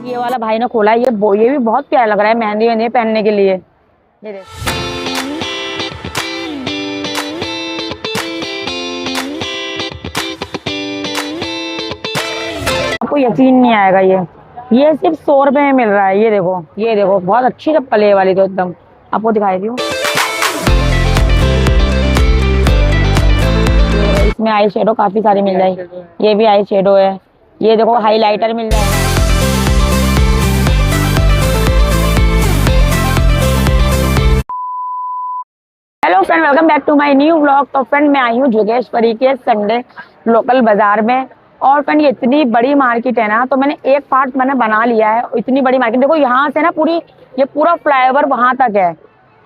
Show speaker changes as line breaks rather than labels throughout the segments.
ये वाला भाई ने खोला है, ये भी बहुत प्यारा लग रहा है मेहंदी वेहंदी पहनने के लिए। ये देख, आपको यकीन नहीं आएगा, ये सिर्फ 100 रुपए में मिल रहा है। ये देखो बहुत अच्छी चप्पल है ये वाली, तो एकदम आपको दिखाई दी हूँ। इसमें आई शेडो काफी सारी मिल जाएगी, ये भी आई शेडो है। ये देखो हाईलाइटर मिल जाएगा। Hello friend, welcome back to my new vlog. तो फ्रेंड मैं आई हूँ जोगेश्वरी के संडे लोकल बाजार में। और फ्रेंड ये इतनी बड़ी मार्केट है ना, तो मैंने एक पार्ट मैंने बना लिया है। इतनी बड़ी मार्केट देखो, यहाँ से ना ये पूरा फ्लाईओवर वहां तक है,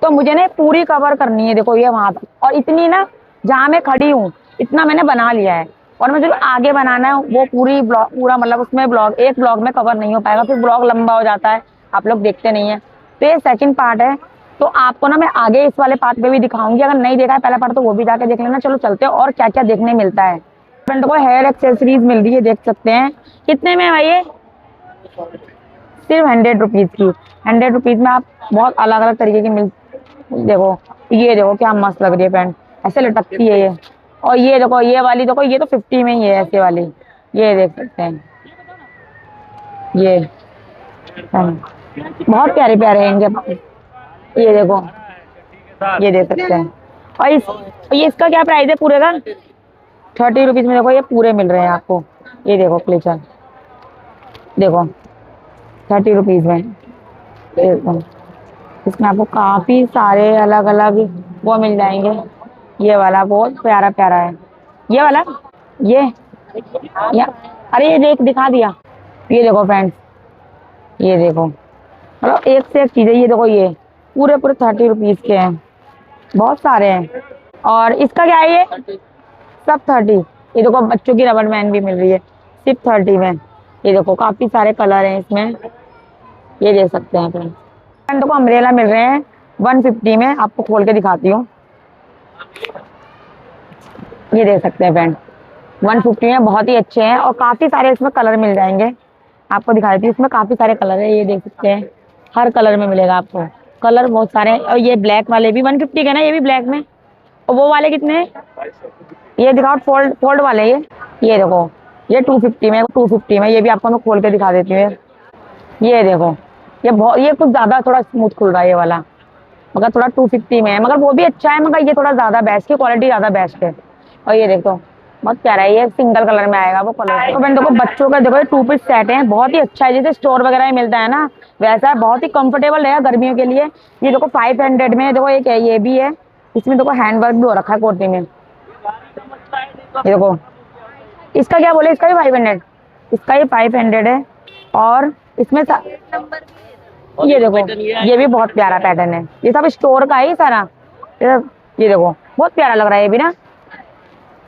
तो मुझे ना पूरी कवर करनी है। देखो ये वहां तक, और इतनी ना जहाँ मैं खड़ी हूँ इतना मैंने बना लिया है। और मुझे जो आगे बनाना है वो पूरा मतलब उसमें एक ब्लॉग में कवर नहीं हो पाएगा, फिर ब्लॉग लंबा हो जाता है, आप लोग देखते नहीं है। तो ये सेकंड पार्ट है, तो आपको ना मैं आगे इस वाले पार्ट पे भी दिखाऊंगी। अगर नहीं देखा है पहला पार्ट तो वो भी जाके देख लेना। चलो चलते हैं और क्या क्या देखने मिलता है। फ्रेंड को हेयर एक्सेसरीज मिल रही है, देख सकते हैं। कितने में है भाई ये? सिर्फ 100 रुपीज की। 100 रुपीज में आप बहुत अलग अलग तरीके की देखो, ये देखो क्या मस्त लग रही है पैंट, ऐसे लटकती है ये। और ये देखो ये वाली, देखो ये तो 50 में ही है ऐसे वाली, ये देख सकते हैं। ये बहुत प्यारे प्यारे हैं इनके पास, ये देखो, ये दे सकते हैं। और ये इसका क्या प्राइस है पूरे का? 30 रुपीज में देखो ये पूरे मिल रहे हैं आपको। ये देखो क्लेचर, देखो 30 रुपीज में। देखो इसमें आपको काफी सारे अलग अलग वो मिल जाएंगे। ये वाला बहुत प्यारा प्यारा है, ये वाला, ये अरे ये दिखा दिया। ये देखो फ्रेंड्स, ये देखो मतलब एक से एक चीज है। ये देखो ये पूरे 30 रुपीज के हैं, बहुत सारे हैं। और इसका क्या है? ये सब 30। ये देखो बच्चों की रबड़ बैंड भी मिल रही है सिर्फ 30 में। ये देखो काफी सारे कलर हैं इसमें, ये देख सकते हैं फ्रेंड्स। देखो अम्ब्रेला मिल रहे हैं 150 में, आपको खोल के दिखाती हूँ। ये देख सकते हैं फ्रेंड, 150 में बहुत ही अच्छे हैं। और काफी सारे इसमें कलर मिल जाएंगे, आपको दिखाई थी। इसमें काफी सारे कलर है, ये देख सकते हैं। हर कलर में मिलेगा आपको, कलर बहुत सारे हैं। और ये ब्लैक वाले भी 150 के ना, ये भी ब्लैक में। और वो वाले कितने? ये दिखाओ फोल्ड वाले। ये देखो ये 250 में। ये भी आपको मैं खोल के दिखा देती हूँ। ये देखो ये कुछ ज्यादा थोड़ा स्मूथ खुल रहा है ये वाला, मगर थोड़ा 250 में है, मगर वो भी अच्छा है, मगर ये थोड़ा ज्यादा बेस्ट की क्वालिटी ज्यादा बेस्ट है। और ये देखो बहुत प्यारा है, ये सिंगल कलर में आएगा वो कलर। तो देखो बच्चों का देखो ये 2 पीस सेट है, बहुत ही अच्छा है, जैसे स्टोर वगैरह में मिलता है ना वैसा है। बहुत ही कंफर्टेबल रहेगा गर्मियों के लिए। ये देखो 500 में। देखो एक है, ये भी है, इसमें देखो हैंडवर्क भी हो रखा है कोटी में। ये देखो इसका क्या बोले, इसका भी 500, इसका ही 500 है। और इसमें ये देखो ये भी बहुत प्यारा पैटर्न है, ये सब स्टोर का है सारा। ये देखो बहुत प्यारा लग रहा है ये भी ना,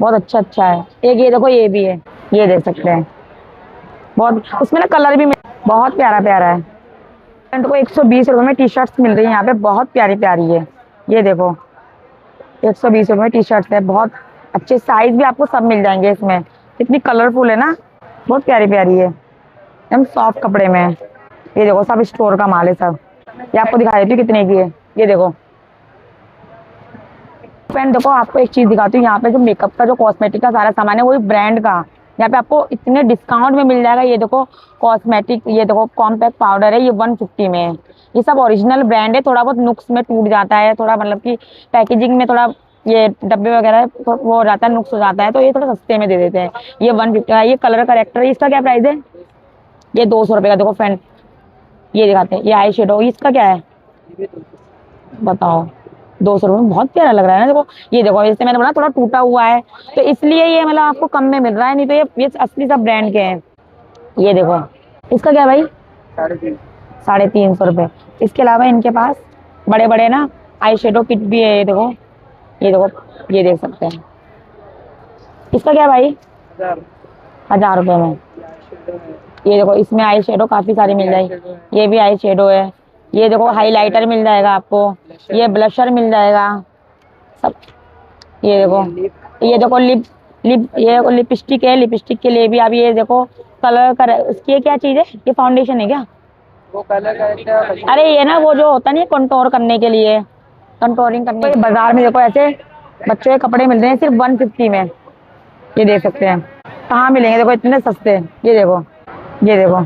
बहुत अच्छा है। एक ये देखो ये भी है, ये देख सकते हैं। बहुत उसमें ना कलर भी बहुत प्यारा प्यारा है। को 120 रुपए में टी शर्ट्स मिल रही है यहाँ पे, बहुत प्यारी प्यारी है। ये देखो 120 रुपए में टी शर्ट्स है, बहुत अच्छे साइज भी आपको सब मिल जाएंगे इसमें। इतनी कलरफुल है ना, बहुत प्यारी प्यारी है, एकदम सॉफ्ट कपड़े में है। ये देखो सब स्टोर का माल है सब। ये आपको दिखा देती हूँ कितने की है। ये देखो फ्रेंड, देखो आपको एक चीज दिखाती हूँ। यहाँ पे जो मेकअप का जो कॉस्मेटिक का सारा सामान है वही ब्रांड का, यहाँ पे आपको इतने डिस्काउंट में मिल जाएगा। ये देखो कॉस्मेटिक, ये देखो कॉम्पैक्ट पाउडर है, ये 150 में है। ये सब ओरिजिनल ब्रांड है, थोड़ा बहुत नुक्स में टूट जाता है, थोड़ा मतलब कि पैकेजिंग में थोड़ा ये डब्बे वगैरह वो हो जाता है, नुक्स हो जाता है, तो ये थोड़ा सस्ते में दे देते हैं। ये 150 का। ये कलर करेक्टर है, इसका क्या प्राइस है? ये 200 रुपए का। देखो फ्रेंड ये दिखाते हैं, ये आई शेडो, इसका क्या है बताओ? 200 रुपये में बहुत प्यारा लग रहा है ना। देखो ये देखो, जैसे मैंने बोला थोड़ा टूटा हुआ है, तो इसलिए ये मतलब आपको कम में मिल रहा है, नहीं तो ये असली सब ब्रांड के हैं। ये देखो इसका क्या भाई? 350 रुपये। इसके अलावा इनके पास बड़े बड़े ना आई शेडो किट भी है। ये देखो ये देख सकते हैं। इसका क्या भाई? 1000 रुपये में। ये देखो इसमें आई शेडो काफी सारी मिल जाएगी, ये भी आई शेडो है। ये देखो हाइलाइटर मिल जाएगा आपको, ये ब्लशर मिल जाएगा सब। ये देखो ये देखो लिपस्टिक है, लिपस्टिक के लिए भी आप ये देखो कलर कर उसकी ये क्या चीज़ है, ये फाउंडेशन है क्या?
वो कलर करते हैं।
अरे ये ना वो जो होता नहीं कंटोर करने के लिए, कंटोरिंग करने के बाजार में देखो ऐसे बच्चों के कपड़े मिल रहे हैं सिर्फ 150 में। ये देख सकते हैं कहाँ मिलेंगे, देखो इतने सस्ते। ये देखो, ये देखो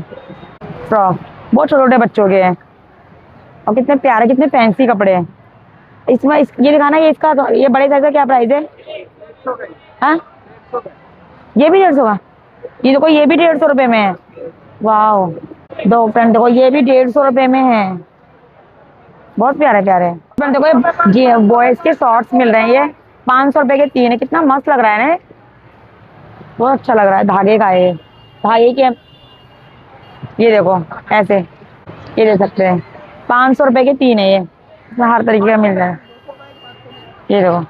फ्रॉक बहुत छोटे छोटे बच्चों के हैं और कितने प्यारे कितने फैंसी कपड़े हैं इसमें। ये दिखाना, ये इसका ये बड़े साइज का क्या प्राइस है? हाँ ये भी 150 का। ये देखो ये भी 150 रुपये में है। वाह, दो फ्रेंड देखो ये भी 150 रुपये में है, बहुत प्यारे प्यारे फ्रेंड। देखो ये बॉयज के शॉर्ट्स मिल रहे हैं, ये 500 रुपये के 3 है। कितना मस्त लग रहा है ना, बहुत अच्छा लग रहा है। धागे का है, धागे के। ये देखो ऐसे, ये दे सकते हैं 500 रुपये के 3 है ये, इसमें हर तरीके का मिल रहा है। ये देखो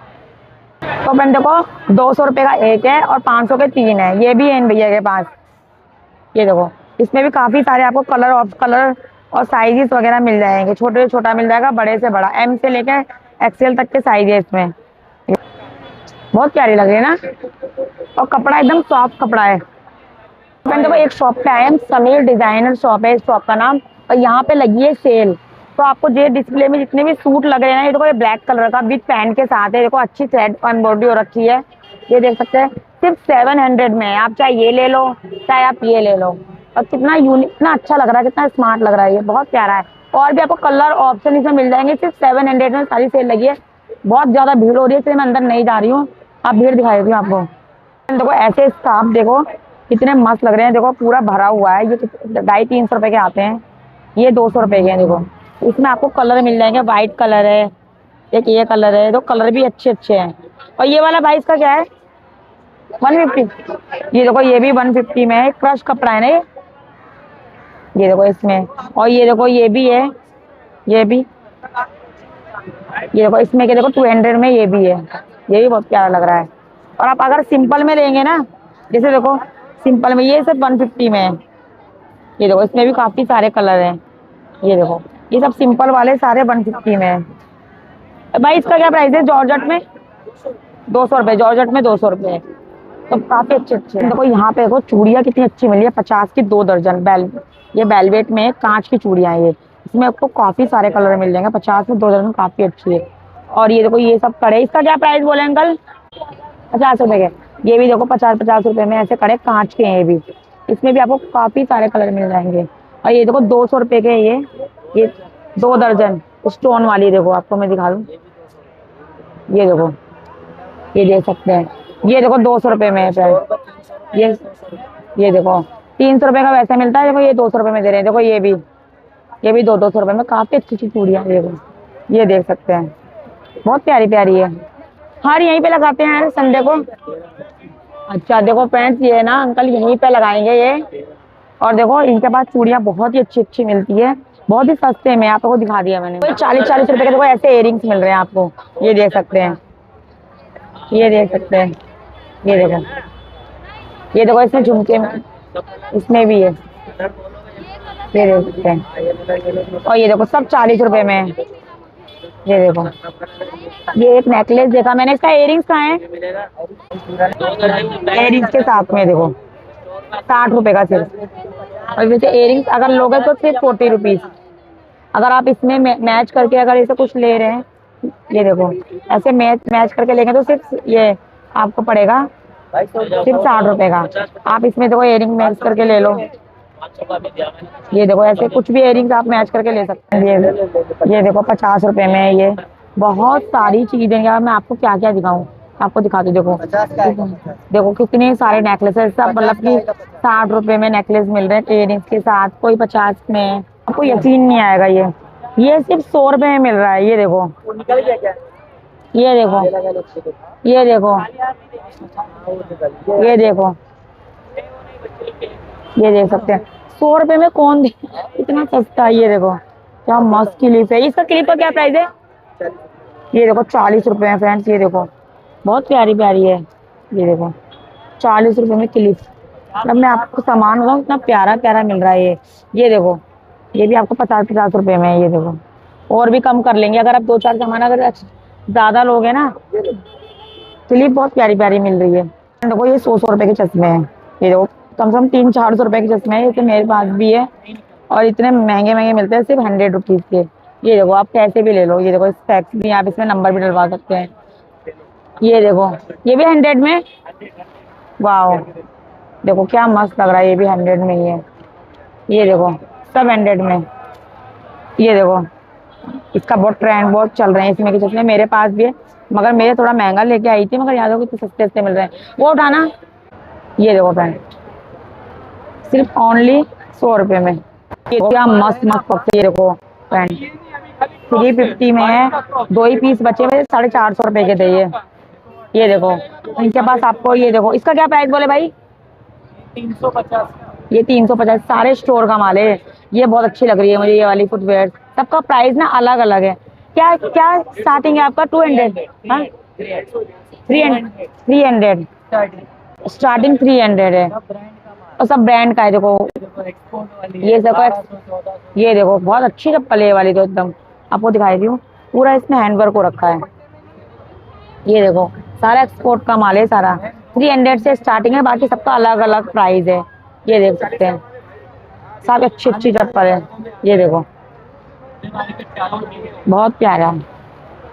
तो फ्रेंड देखो 200 रुपये का एक है और 500 के 3 है। ये भी है इन भैया के पास। ये देखो इसमें भी काफी सारे आपको कलर ऑफ कलर और साइजेस वगैरह मिल जाएंगे। छोटे से छोटा मिल जाएगा, बड़े से बड़ा, एम से लेकर एक्सएल तक के साइज है इसमें। बहुत प्यारी लग रही है ना, और कपड़ा एकदम सॉफ्ट कपड़ा है। फ्रेंड देखो एक शॉप पे आए हम, समीर डिजाइनर शॉप है इस शॉप का नाम, और यहाँ पे लगी है सेल। तो आपको ये डिस्प्ले में जितने भी सूट लग रहे हैं ना, ये देखो ये ब्लैक कलर का विद पैंट के साथ है। देखो अच्छी थ्रेड एम्ब्रॉयडरी हो रखी है, ये देख सकते हैं। सिर्फ 700 में है। आप चाहे ये ले लो चाहे आप ये ले लो। और कितना यूनिक, कितना अच्छा लग रहा है, कितना स्मार्ट लग रहा है, ये बहुत प्यारा है। और भी आपको कलर ऑप्शन इसमें मिल जाएंगे। सिर्फ 700 में सारी सेल लगी है। बहुत ज्यादा भीड़ हो रही है इसलिए मैं अंदर नहीं जा रही हूँ, आप भीड़ दिखाई देती हूँ आपको। देखो ऐसे स्कार्फ देखो कितने मस्त लग रहे हैं, देखो पूरा भरा हुआ है। ये 250-300 रुपए के आते हैं, ये 200 रुपए के हैं। देखो इसमें आपको कलर मिल जाएंगे, व्हाइट कलर है, एक ये कलर है, तो कलर भी अच्छे अच्छे हैं। और ये वाला भाई इसका क्या है? 150। ये देखो ये भी 150 में है, क्रश कपड़ा है ना ये देखो इसमें। और ये देखो ये भी है, ये भी, ये देखो इसमें के देखो 200 में ये भी है। ये भी बहुत प्यारा लग रहा है। और आप अगर सिंपल में लेंगे ना, जैसे देखो सिंपल में ये सब 150 में है। ये देखो इसमें भी काफी सारे कलर हैं। ये देखो ये सब सिंपल वाले सारे 150 में है। भाई इसका क्या प्राइस है जॉर्जेट में? 200 रुपए, जॉर्जेट में 200 रुपए। तो काफी अच्छे अच्छे हैं। देखो यहाँ पे देखो चूड़ियाँ कितनी अच्छी मिली है, 50 की 2 दर्जन। ये वेलवेट में कांच की चूड़ियाँ ये, इसमें आपको काफी सारे कलर मिल जाएंगे। 50 में 2 दर्जन, काफी अच्छी है। और ये देखो ये सब कड़े, इसका क्या प्राइस बोले अंकल? 50 रुपए के। ये भी देखो 50-50 रुपए में ऐसे कड़े कांच के हैं ये भी। इसमें भी आपको काफी सारे कलर मिल जाएंगे। और ये देखो 200 रुपए के ये 2 दर्जन स्टोन वाली। देखो आपको मैं दिखा दूं, ये देखो ये देख सकते हैं। ये देखो 200 रुपए में है फ्रेंड। ये देखो 300 रुपए का वैसे मिलता है, देखो ये 200 रुपए में दे रहे हैं। देखो ये भी 200 रुपए में काफी अच्छी अच्छी चूड़ियाँ। देखो ये देख सकते हैं, बहुत प्यारी प्यारी है। हर यहीं पे लगाते हैं यार संडे को। अच्छा देखो फ्रेंड्स ये ना अंकल यहीं पे लगाएंगे ये। और देखो इनके पास चूड़ियाँ बहुत ही अच्छी अच्छी मिलती है, बहुत ही सस्ते में। आपको दिखा दिया मैंने। 40-40 रुपए के देखो ऐसे इयरिंग्स मिल रहे हैं आपको, ये देख सकते हैं, ये देख सकते हैं। ये देखो इसमें झुमके में, इसमें भी है, ये देख सकते हैं। और ये देखो सब 40 रुपए में है। ये देखो ये एक नेकलेस देखा मैंने, इसका इयरिंग्स कहाँ है? इयरिंग्स के साथ में देखो 60 रुपए का सिर्फ। और वैसे इयरिंग्स अगर लोगे तो सिर्फ 40 रुपीज। अगर आप इसमें मैच करके अगर इसे कुछ ले रहे हैं, ये देखो ऐसे मैच करके लेंगे तो सिर्फ ये आपको पड़ेगा सिर्फ 60 रुपए का। आप इसमें देखो इयरिंग मैच करके ले लो। ये देखो ऐसे कुछ भी इयरिंग्स आप मैच करके ले सकते हैं। ये देखो 50 रुपए में है। ये बहुत सारी चीजें यार, मैं आपको क्या क्या दिखाऊं, आपको दिखाती हूँ। देखो कितने सारे नेकलेसेस, सब मतलब कि 60 रुपए में नेकलेस मिल रहे हैं इयरिंग्स के साथ, कोई 50 में। आपको यकीन नहीं आएगा, ये सिर्फ 100 रुपए में मिल रहा है। ये देखो ये देखो ये देखो ये देखो ये देख सकते हैं 100 रुपए में कौन दे, इतना सस्ता है। ये देखो क्या मस्त क्लिप है। इसका क्लिप का क्या प्राइस है? ये देखो 40 रुपए में फ्रेंड्स। ये देखो बहुत प्यारी प्यारी है। ये देखो 40 रुपए में क्लिप। मतलब मैं आपको सामान बताऊँ इतना प्यारा प्यारा मिल रहा है ये देखो ये भी आपको 50-50 रुपए में है। ये देखो और भी कम कर लेंगे अगर आप 2-4 सामान अगर ज्यादा लोगे ना। क्लिप बहुत प्यारी प्यारी मिल रही है। देखो ये 100 रुपए के चश्मे हैं। ये देखो कम से कम 300-400 रुपए के चश्मे हैं, ये तो मेरे पास भी है। और इतने महंगे महंगे मिलते हैं सिर्फ 100 रुपीज के। ये देखो आप कैसे भी ले लो, ये देखो स्पेक्स भी, आप इसमें नंबर भी डलवा सकते हैं। ये देखो, ये भी 100 में। वाह, देखो क्या मस्त लग रहा है, ये भी 100 में ही है। ये देखो सब 100 में। ये देखो, इसका बहुत ट्रेंड बहुत चल रहे हैं इसमें के चश्मे, मेरे पास भी है, मगर मेरे थोड़ा महंगा लेके आई थी, मगर याद हो कितने सस्ते सस्ते मिल रहे हैं, वो उठाना। ये देखो फ्रेंड, सिर्फ ओनली 100 रुपए में। ये क्या मस्त मस्त पक्ष, ये देखो फ्रेंड 350 में है। 2 ही पीस बचे हुए, 450 रुपए के थे ये देखो इनके पास आपको। ये देखो इसका क्या प्राइस बोले भाई?
350।
ये 350, सारे स्टोर का माल है। ये बहुत अच्छी लग रही है मुझे ये वाली फुटवेयर। सबका प्राइस ना अलग अलग है। क्या क्या स्टार्टिंग है आपका? 200, हाँ 300 स्टार्टिंग 300 है, और सब ब्रांड का है। देखो ये सब, ये देखो बहुत अच्छी चप्पल है ये वाली, तो एकदम आपको दिखाई दी हूँ। पूरा इसमें हैंडवर्क को रखा है। ये देखो सारा एक्सपोर्ट का माल है सारा। 300 से स्टार्टिंग है, बाकी सबका अलग अलग प्राइस है। ये देख सकते हैं, सब अच्छी अच्छी चप्पल है। ये देखो बहुत प्यारा,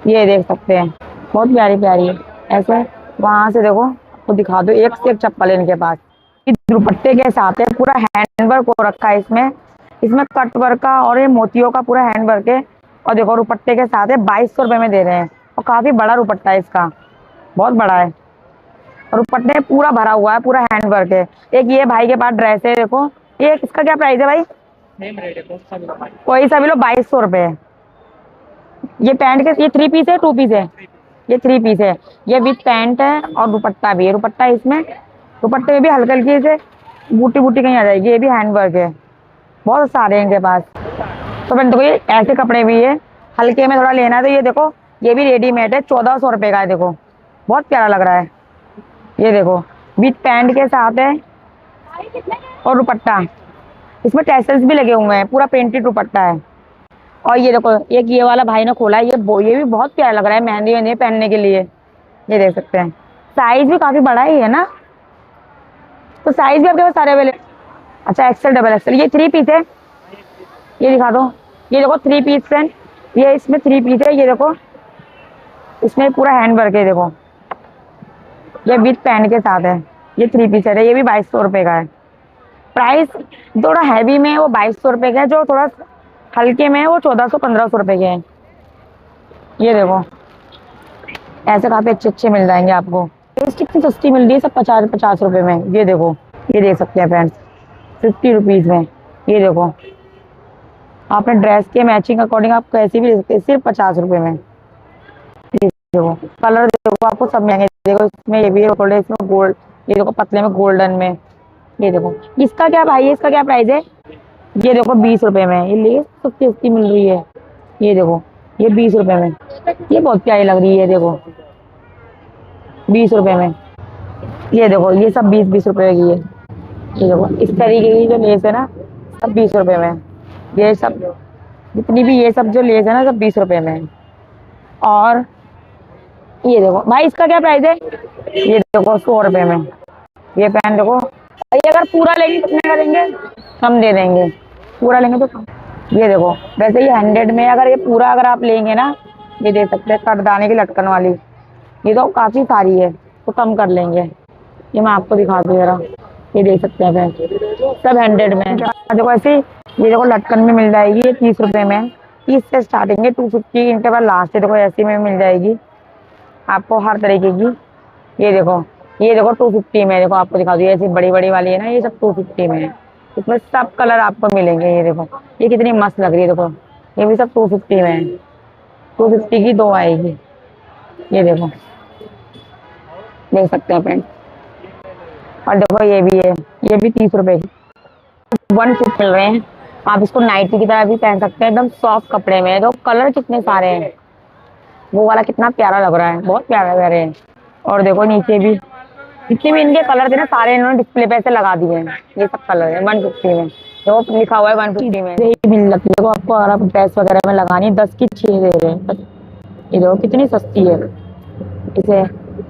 ये देख सकते हैं बहुत प्यारी प्यारी है। ऐसे वहां से देखो, आपको दिखा दो, एक से एक चप्पल है इनके पास। दुपट्टे के साथ है, पूरा हैंडवर्क हो रखा है इसमें। इसमें कट वर्क का और ये मोतियों का पूरा हैंडवर्क है। और देखो दुपट्टे के साथ है, 2200 रुपए में दे रहे हैं। और काफी बड़ा दुपट्टा है इसका, बहुत बड़ा है। और दुपट्टे में पूरा भरा हुआ है, पूरा हैंडवर्क है। एक ये भाई के पास ड्रेस है, देखो ये, इसका क्या प्राइस है भाई? कोई सा भी लो, 2200 रुपए है। ये पैंट के, ये 3 पीस है 2 पीस है? ये 3 पीस है। ये विथ पैंट है और दुपट्टा भी है। दुपट्टा इसमें, दुपट्टे में भी हल्की हल्की से बूटी बूटी कहीं आ जाएगी। ये भी हैंडवर्क है, बहुत सारे हैं इनके पास। तो फिर देखो ये ऐसे कपड़े भी है, हल्के में थोड़ा लेना है तो ये देखो, ये भी रेडीमेड है, 1400 रुपए का है। देखो बहुत प्यारा लग रहा है। ये देखो विथ पैंट के साथ है और दुपट्टा, इसमें टैसल्स भी लगे हुए हैं, पूरा प्रिंटेड दुपट्टा है। और ये देखो एक ये वाला भाई ने खोला है, ये भी बहुत प्यारा लग रहा है मेहंदी वेहंदी पहनने के लिए। ये देख सकते हैं, साइज भी काफी बड़ा ही है ना, तो साइज भी आपके पास सारे अवेलेबल। अच्छा एक्सेल डबल एक्सेल, ये 3 पीस है। ये दिखा दो, ये देखो 3 पीस है, ये इसमें 3 पीस है। ये देखो इसमें पूरा हैंडवर्क है। देखो ये विथ पैंट के साथ है, ये 3 पीस है। ये भी 2200 रुपए का है। प्राइस थोड़ा हैवी में वो 2200 रुपए का है, जो थोड़ा हल्के में वो 1400-1500 रुपए के हैं। ये देखो ऐसे काफी अच्छे अच्छे मिल जाएंगे आपको। कितनी सस्ती मिल रही है, सब 50-50 रुपए में। ये देखो, ये देख सकते हैं फ्रेंड्स, 50 रुपीज में। ये देखो आपने ड्रेस के मैचिंग अकॉर्डिंग आप कैसे भी ले सकते हैं, सिर्फ 50 रुपए में। ये देखो कलर देखो, आपको सब महंगे। देखो इसमें ये भी है, इसमें गोल्ड, ये देखो पतले में गोल्डन में। ये देखो इसका क्या भाई है, इसका क्या प्राइस है? ये देखो 20 रुपए में, ये ले सस्ती सस्ती मिल रही है। ये देखो ये 20 रुपए में, ये बहुत प्यारी लग रही है। देखो 20 रुपए में। ये देखो ये सब 20-20 रुपए की है। ये देखो इस तरीके की जो लेस है ना, सब 20 रुपए में। ये सब जितनी भी ये सब जो लेस है ना, सब 20 रुपए में। और ये देखो भाई इसका क्या प्राइस है? ये देखो 100 रुपए में। ये पेन देखो, ये अगर पूरा लेंगे कितने का देंगे? कम दे देंगे, पूरा लेंगे तो कम। ये देखो वैसे ये 100 में, अगर ये पूरा अगर आप लेंगे ना, ये दे सकते हैं कटदाने की लटकन वाली, ये तो काफी सारी है, तो कम कर लेंगे। ये मैं आपको दिखा दूँ जरा, ये देख सकते हैं फ्रेंड्स, सब 100 में। देखो ऐसे ये देखो लटकन में मिल जाएगी, ये 30 रुपए में। 30 से स्टार्टिंग है, 250 इनके पास लास्ट है। देखो ऐसी में मिल जाएगी आपको हर तरीके की। ये देखो 250 में। देखो आपको दिखा दूँ, ऐसी बड़ी बड़ी वाली है ना, ये सब 250 में है। इसमें सब कलर आपको मिलेंगे। ये देखो ये कितनी मस्त लग रही है। देखो ये भी सब 250 में है, 250 की 2 आएगी। ये देखो देख सकते हैं फ्रेंड। और देखो ये भी है, ये भी 30 रुपए की 150 मिल रहे हैं। आप इसको नाइटी की तरह भी पहन सकते हैं, एकदम सॉफ्ट कपड़े में। तो कलर कितने सारे हैं, वो वाला कितना प्यारा लग रहा है, बहुत प्यारा लग रहे हैं। और देखो नीचे भी जितने भी इनके कलर थे ना, सारे इन्होंने डिस्प्ले पे ऐसे लगा दिए हैं। ये सब कलर है 150 में, जो लिखा हुआ है 150 में। यही मिल जाती है। देखो आपको अगर आप ड्रेस वगैरह में लगानी है, 10 की 6 दे रहे हैं। ये देखो कितनी सस्ती है, इसे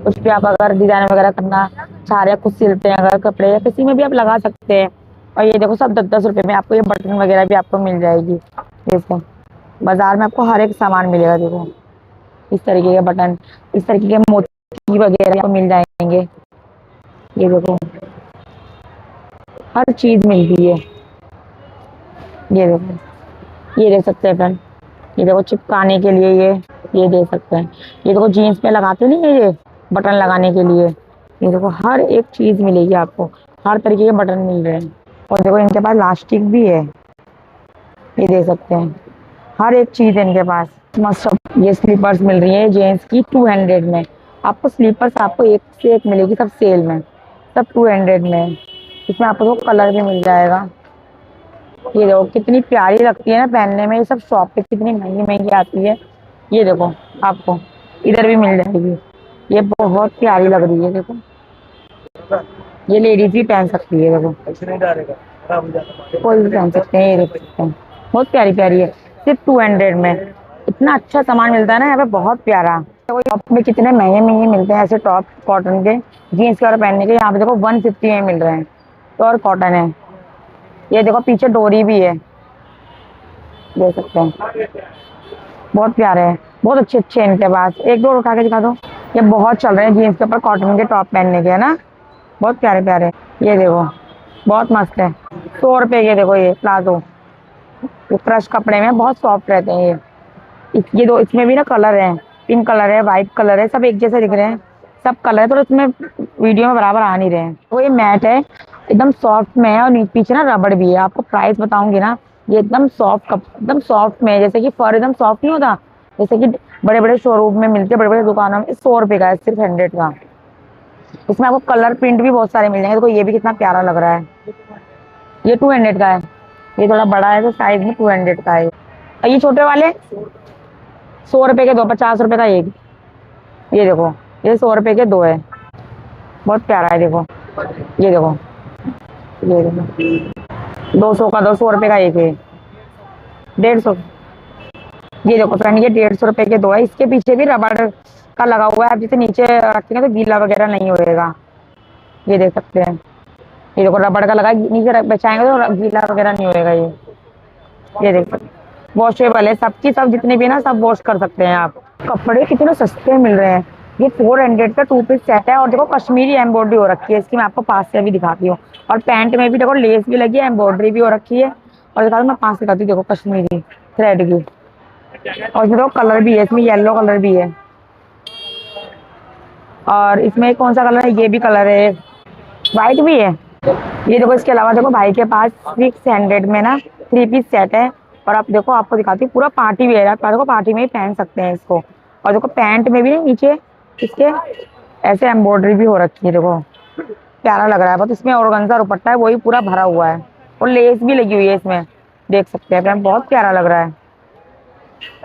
उस पे आप अगर डिजाइन वगैरह करना चाह रहे हैं, खुद सिलते हैं अगर कपड़े, या किसी में भी आप लगा सकते हैं। और ये देखो सब 10-10 रुपए में आपको ये बटन वगैरह भी आपको मिल जाएगी। जैसे बाजार में आपको हर एक सामान मिलेगा। देखो इस तरीके के बटन, इस तरीके के मोती वगैरह आपको मिल जाएंगे। ये देखो हर चीज मिलती है। ये देखो, ये देख सकते हैं फ्रेंड, ये देखो चिपकाने के लिए ये दे सकते हैं। ये देखो जीन्स में लगाते नहीं है ये बटन लगाने के लिए। ये देखो हर एक चीज मिलेगी आपको, हर तरीके के बटन मिल रहे हैं। और देखो इनके पास लास्टिक भी है, ये दे सकते हैं। हर एक चीज है इनके पास मस्त। ये स्लीपर्स मिल रही है जेंट्स की 200 में। आपको स्लीपर्स आपको एक से एक मिलेगी, सब सेल में, सब 200 में। इसमें आपको कलर भी मिल जाएगा। ये देखो कितनी प्यारी लगती है ना पहनने में। ये सब शॉप पे कितनी महंगी महंगी आती है। ये देखो आपको इधर भी मिल जाएगी। ये बहुत प्यारी लग रही है। देखो ये लेडीज भी पहन सकती है। देखो कोई भी पहन सकते हैं। ये देख सकते हैं बहुत प्यारी प्यारी है, सिर्फ 200 में। इतना अच्छा सामान मिलता है ना यहाँ पे, बहुत प्यारा। देखो टॉप में कितने महंगे महंगे मिलते हैं ऐसे टॉप कॉटन के, जीन्स के और पहनने के। यहाँ पे देखो 150 में मिल रहे हैं, प्योर कॉटन है। ये देखो पीछे डोरी भी है, देख सकते हैं। बहुत प्यारे हैं, बहुत अच्छे अच्छे इनके पास। एक दो उठा के दिखा दो। ये बहुत चल रहे हैं जीन्स के ऊपर कॉटन के टॉप पहनने के, है ना, बहुत प्यारे प्यारे। ये देखो बहुत मस्त है, 100 रुपए के। देखो ये प्लाजो, ये क्रश कपड़े में बहुत सॉफ्ट रहते हैं ये। ये दो, इसमें भी ना कलर है, पिंक कलर है, व्हाइट कलर है, सब एक जैसे दिख रहे हैं, सब कलर है। तो इसमें वीडियो में बराबर आ नहीं रहे हैं। तो ये मैट है, एकदम सॉफ्ट में है, और पीछे ना रबड़ भी है। आपको प्राइस बताऊंगी ना, ये एकदम सॉफ्ट एकदम सॉफ्ट में है, जैसे कि फर एकदम सॉफ्ट नहीं होता, जैसे कि बड़े बड़े शोरूम में मिलते हैं, बड़े बड़े दुकानों में। 100 रुपए का है, सिर्फ 100 का। इसमें आपको कलर प्रिंट भी बहुत सारे मिल जाएंगे। देखो ये भी कितना प्यारा लग रहा है। ये 200 का है, ये थोड़ा बड़ा है तो साइज में 200 का है। और ये छोटे वाले 100 रुपए के दो, 50 रुपए का एक। ये देखो ये 100 रुपए के दो है, बहुत प्यारा है। देखो ये देखो, ये देखो 200 का 200 रुपए का एक है, 150। ये देखो फ्रेंड, ये 150 रुपए के दो है। इसके पीछे भी रबड़ का लगा हुआ है, आप जिसे नीचे रखेंगे तो गीला वगैरह नहीं होएगा। ये देख सकते हैं, ये देखो रबड़ का लगा, नीचे बचाएंगे तो गीला वगैरह नहीं होएगा। ये देख सकते, वॉशेबल है, सबकी सब जितने भी ना सब वॉश कर सकते हैं आप। कपड़े कितने सस्ते मिल रहे हैं। ये 400 का 2 पीस सेट है। और देखो कश्मीरी एम्ब्रॉयडरी हो रखी है इसकी, मैं आपको पास से भी दिखाती हूँ। और पैंट में भी देखो लेस भी लगी है, एम्ब्रॉयडरी भी हो रखी है। और दिखा दो, मैं पास दिखाती हूँ। देखो कश्मीरी थ्रेड की, और इसमें देखो कलर भी है, इसमें येलो कलर भी है। और इसमें कौन सा कलर है, ये भी कलर है, व्हाइट भी है। ये देखो इसके अलावा देखो भाई के पास 600 में ना 3 पीस सेट है। और आप देखो, आपको दिखाती हूँ, पूरा पार्टी वेयर है। देखो पार्टी में ही पहन सकते हैं इसको। और देखो पैंट में भी नीचे इसके ऐसे एम्ब्रॉयडरी भी हो रखी है। देखो प्यारा लग रहा है बहुत। इसमें ऑर्गेन्जा दुपट्टा है, वही पूरा भरा हुआ है, और लेस भी लगी हुई है इसमें, देख सकते हैं। बहुत प्यारा लग रहा है,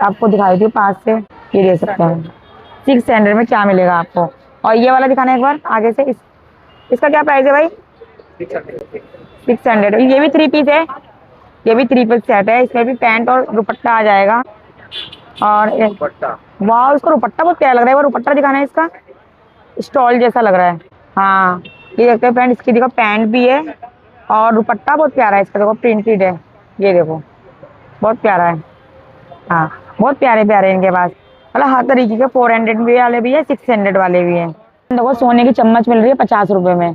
आपको दिखाई दी पास से। ये देख सकते हैं 600 में क्या मिलेगा आपको। और ये वाला दिखाना एक बार आगे से। इसका क्या प्राइस है भाई? 600। ये भी 3 पीस है, ये भी 3 पीस सेट है। इसमें भी पैंट और दुपट्टा आ जाएगा। और वाह, इसका दुपट्टा बहुत प्यारा लग रहा है। वो दुपट्टा दिखाना है, इसका स्टॉल जैसा लग रहा है। हाँ ये देखते हैं फ्रेंड, इसकी देखो पैंट भी है, और दुपट्टा बहुत प्यारा है इसका। देखो प्रिंटेड है, ये देखो बहुत प्यारा है। हाँ बहुत प्यारे प्यारे इनके पास, मतलब हर तरीके के 400 भी वाले भी है, 600 वाले भी है। देखो सोने की चम्मच मिल रही है 50 रुपए में,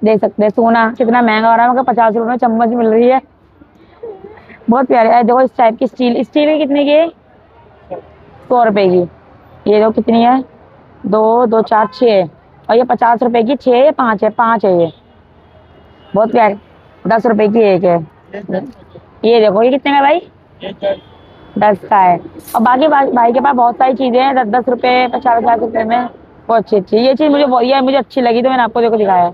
देख सकते हैं। सोना कितना महंगा हो रहा है, मगर 50 रुपए में चम्मच मिल रही है, बहुत प्यारे है। देखो इस टाइप की स्टील की कितने की है? 100 रुपए की। ये देखो कितनी है, 2 2 4 6। और ये 50 रुपए की 6 है, 5 है, 5 है ये, बहुत प्यारे। 10 रुपए की एक है। ये देखो ये कितने का भाई? 10 का है। और बाकी भाई के पास बहुत सारी चीजें हैं 10-10 रुपए, 50-50 रुपए में, बहुत अच्छी अच्छी। ये चीज मुझे अच्छी लगी, तो मैंने आपको देखो दिखाया।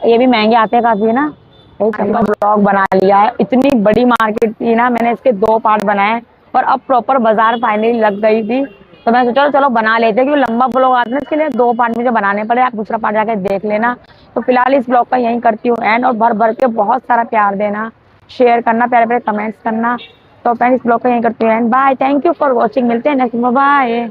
ये भी महंगे आते हैं काफी ना। सबका ब्लॉग बना लिया है। इतनी बड़ी मार्केट थी ना, मैंने इसके 2 पार्ट बनाए, और अब प्रॉपर बाजार फाइनली लग गई थी, तो मैंने सोचा चलो बना लेते हैं, क्योंकि लंबा ब्लॉग आता है, इसके लिए 2 पार्ट मुझे बनाने पड़े। आप दूसरा पार्ट जाके देख लेना। तो फिलहाल इस ब्लॉग का यहीं करती हूँ एंड। और भर भर के बहुत सारा प्यार देना, शेयर करना, प्यारे प्यारे कमेंट्स करना। तो फ्रेंड्स इस ब्लॉग का यहीं करती हूँ end. Bye, thank you for watching. मिलते हैं नेक्स्ट, बाय।